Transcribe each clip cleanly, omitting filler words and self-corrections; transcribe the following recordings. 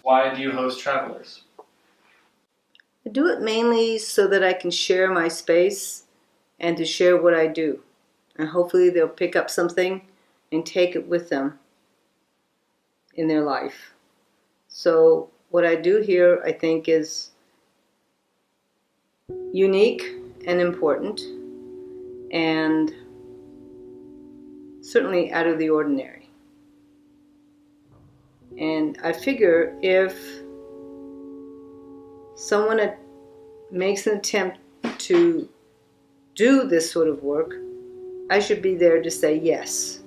Why do you host travelers? I do it mainly so that I can share my space and to share what I do. And hopefully they'll pick up something and take it with them in their life. So what I do here, I think, is unique and important and certainly out of the ordinary. And I figure if someone makes an attempt to do this sort of work, I should be there to say yes.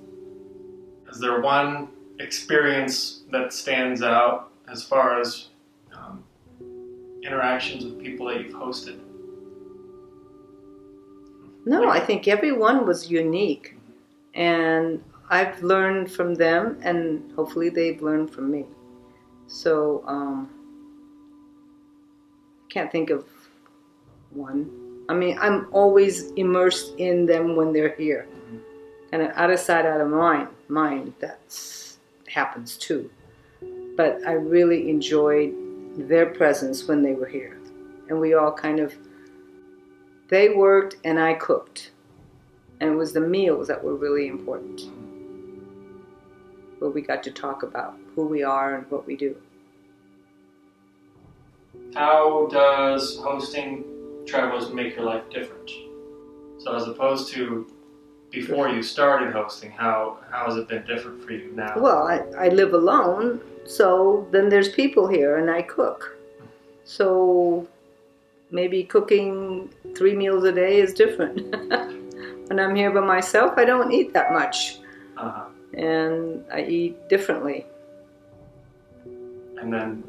Is there one experience that stands out as far as interactions with people that you've hosted? No, I think everyone was unique. And I've learned from them, and hopefully they've learned from me. So, I can't think of one. I mean, I'm always immersed in them when they're here. Kind of out of sight, out of mind. That happens too. But I really enjoyed their presence when they were here. And we all they worked and I cooked. And it was the meals that were really important, where we got to talk about who we are and what we do. How does hosting travelers make your life different? So as opposed to before you started hosting, how has it been different for you now? Well, I live alone, so then there's people here and I cook. So maybe cooking 3 meals a day is different. When I'm here by myself, I don't eat that much. And I eat differently. And then,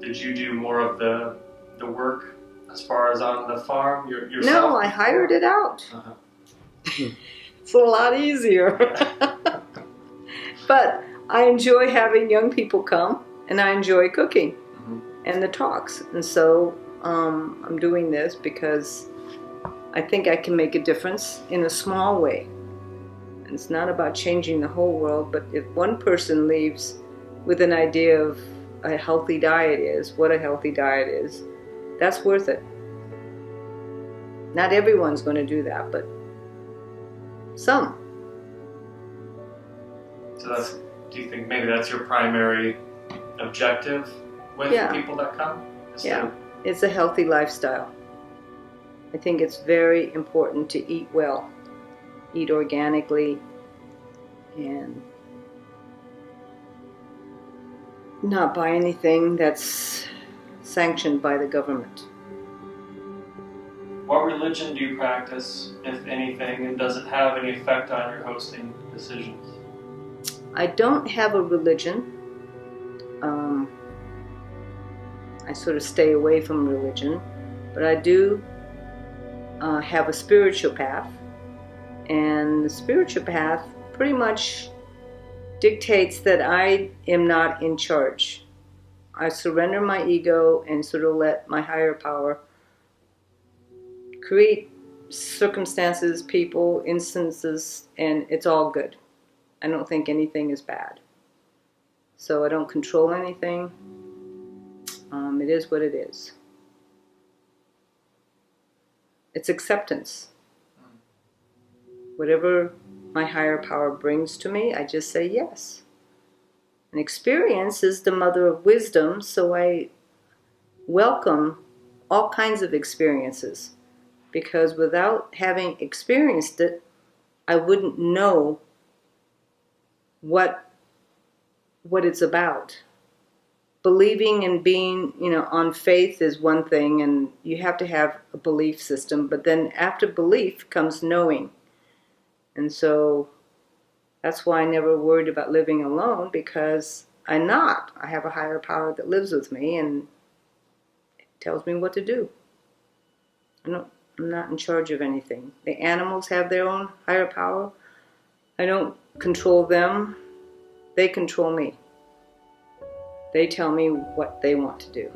did you do more of the work as far as on the farm yourself? No, I hired it out. It's a lot easier. But I enjoy having young people come, and I enjoy cooking and the talks. And so I'm doing this because I think I can make a difference in a small way. And it's not about changing the whole world, but if one person leaves with an idea of a healthy diet is, what a healthy diet is, that's worth it. Not everyone's going to do that, but some. So do you think maybe that's your primary objective with the people that come? Yeah, it's a healthy lifestyle. I think it's very important to eat well, eat organically, and not buy anything that's sanctioned by the government. What religion do you practice, if anything, and does it have any effect on your hosting decisions? I don't have a religion. I sort of stay away from religion, but I do have a spiritual path, and the spiritual path pretty much dictates that I am not in charge. I surrender my ego and sort of let my higher power create circumstances, people, instances, and it's all good. I don't think anything is bad. So I don't control anything. It is what it is. It's acceptance. Whatever my higher power brings to me, I just say yes. And experience is the mother of wisdom, so I welcome all kinds of experiences. Because without having experienced it, I wouldn't know what it's about. Believing and being, on faith is one thing, and you have to have a belief system, but then after belief comes knowing. And so that's why I never worried about living alone, because I have a higher power that lives with me and tells me what to do. I'm not in charge of anything. The animals have their own higher power. I don't control them. They control me. They tell me what they want to do.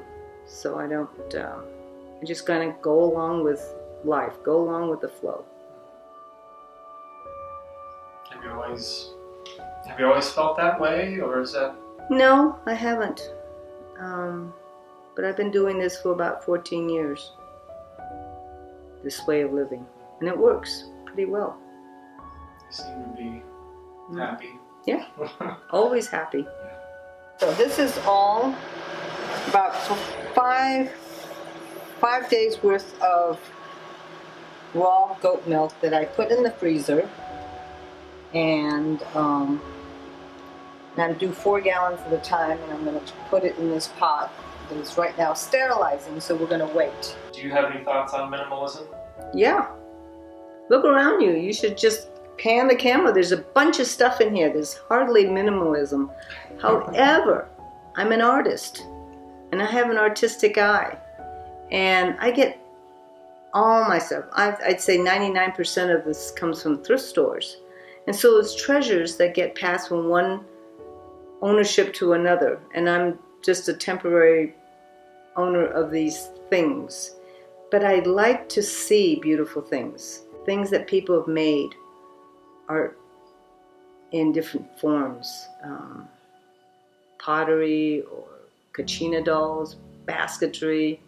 So I don't, I just kind of go along with life, go along with the flow. Have you always felt that way, or is that? No, I haven't. But I've been doing this for about 14 years, this way of living. And it works pretty well. You seem to be happy. Yeah, always happy. So this is all about 5 days worth of raw goat milk that I put in the freezer. And I do 4 gallons at a time, and I'm going to put it in this pot that is right now sterilizing, so we're going to wait. Do you have any thoughts on minimalism? Yeah. Look around you. You should just pan the camera. There's a bunch of stuff in here. There's hardly minimalism. However, I'm an artist, and I have an artistic eye, and I get all my stuff. I'd say 99% of this comes from thrift stores. And so it's treasures that get passed from one ownership to another. And I'm just a temporary owner of these things. But I like to see beautiful things. Things that people have made are in different forms. Pottery or kachina dolls, basketry.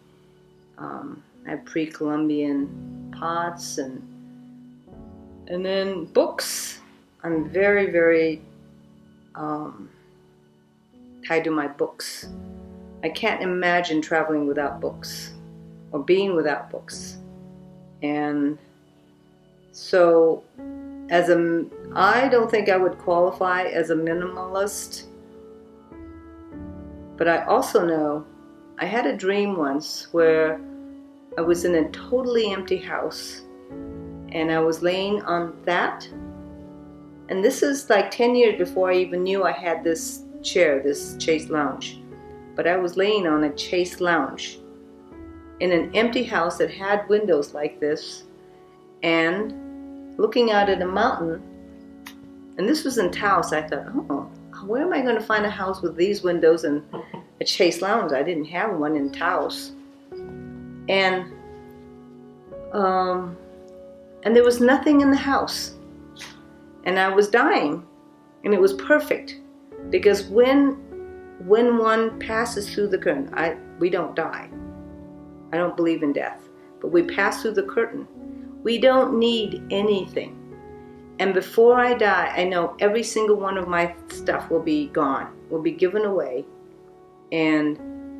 I have pre-Columbian pots and then books. I'm very, very tied to my books. I can't imagine traveling without books or being without books. And so I don't think I would qualify as a minimalist, but I also know I had a dream once where I was in a totally empty house and I was laying on that. And this is like 10 years before I even knew I had this chair, this chaise lounge. But I was laying on a chaise lounge in an empty house that had windows like this and looking out at a mountain. And this was in Taos. I thought, oh, where am I going to find a house with these windows and a chaise lounge? I didn't have one in Taos. And there was nothing in the house. And I was dying. And it was perfect. Because when one passes through the curtain, we don't die. I don't believe in death. But we pass through the curtain. We don't need anything. And before I die, I know every single one of my stuff will be gone, will be given away. And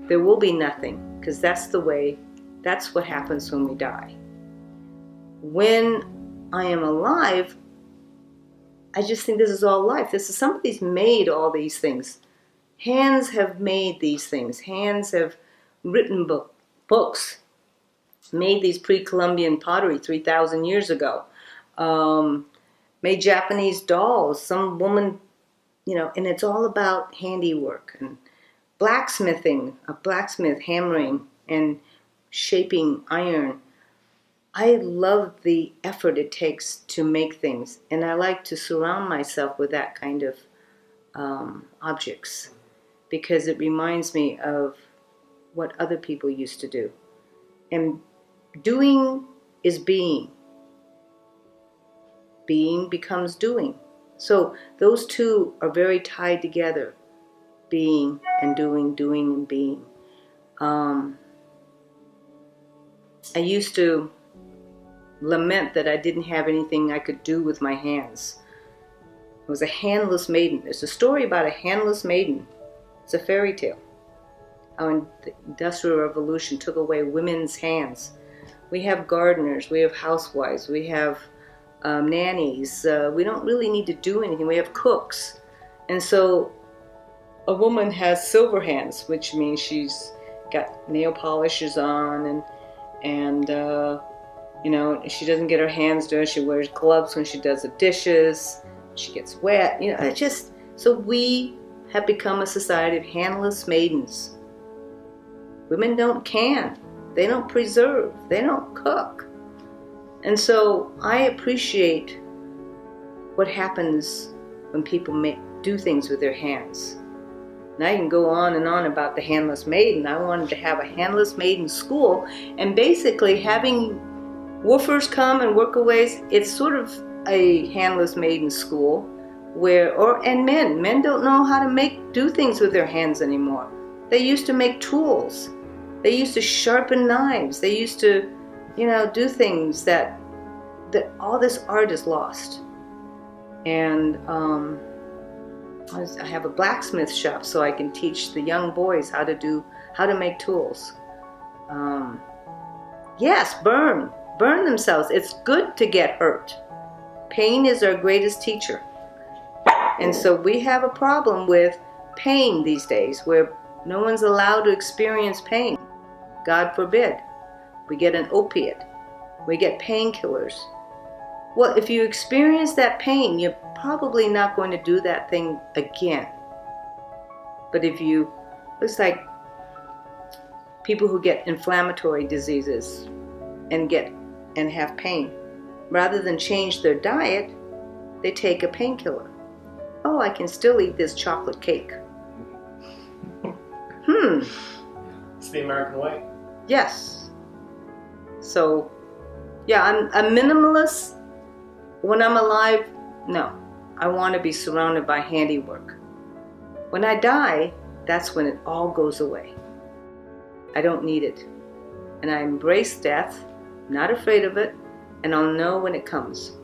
there will be nothing. Because that's what happens when we die. When I am alive, I just think this is all life. Somebody's made all these things. Hands have made these things. Hands have written books, made these pre-Columbian pottery 3,000 years ago, made Japanese dolls. Some woman, and it's all about handiwork and blacksmithing, a blacksmith hammering and shaping iron. I love the effort it takes to make things, and I like to surround myself with that kind of objects because it reminds me of what other people used to do. And doing is being. Being becomes doing. So those two are very tied together. Being and doing, doing and being. I used to lament that I didn't have anything I could do with my hands. I was a handless maiden. There's a story about a handless maiden. It's a fairy tale. How the Industrial Revolution took away women's hands. We have gardeners, we have housewives, we have nannies. We don't really need to do anything. We have cooks. And so a woman has silver hands, which means she's got nail polishes on and she doesn't get her hands dirty. She wears gloves when she does the dishes. She gets wet. So we have become a society of handless maidens. Women don't can. They don't preserve. They don't cook. And so I appreciate what happens when people do things with their hands. And I can go on and on about the handless maiden. I wanted to have a handless maiden school, and basically having woofers come and workaways, it's sort of a handless maiden school and men don't know how to do things with their hands anymore. They used to make tools. They used to sharpen knives. They used to, do things that all this art is lost. And I have a blacksmith shop, so I can teach the young boys how to make tools. Yes, burn themselves. It's good to get hurt. Pain is our greatest teacher. And so we have a problem with pain these days, where no one's allowed to experience pain. God forbid. We get an opiate. We get painkillers. Well, if you experience that pain, you're probably not going to do that thing again. But it's like people who get inflammatory diseases and have pain. Rather than change their diet, they take a painkiller. Oh, I can still eat this chocolate cake. It's the American way. Yes. So, yeah, I'm a minimalist. When I'm alive, no. I want to be surrounded by handiwork. When I die, that's when it all goes away. I don't need it. And I embrace death, not afraid of it, and I'll know when it comes.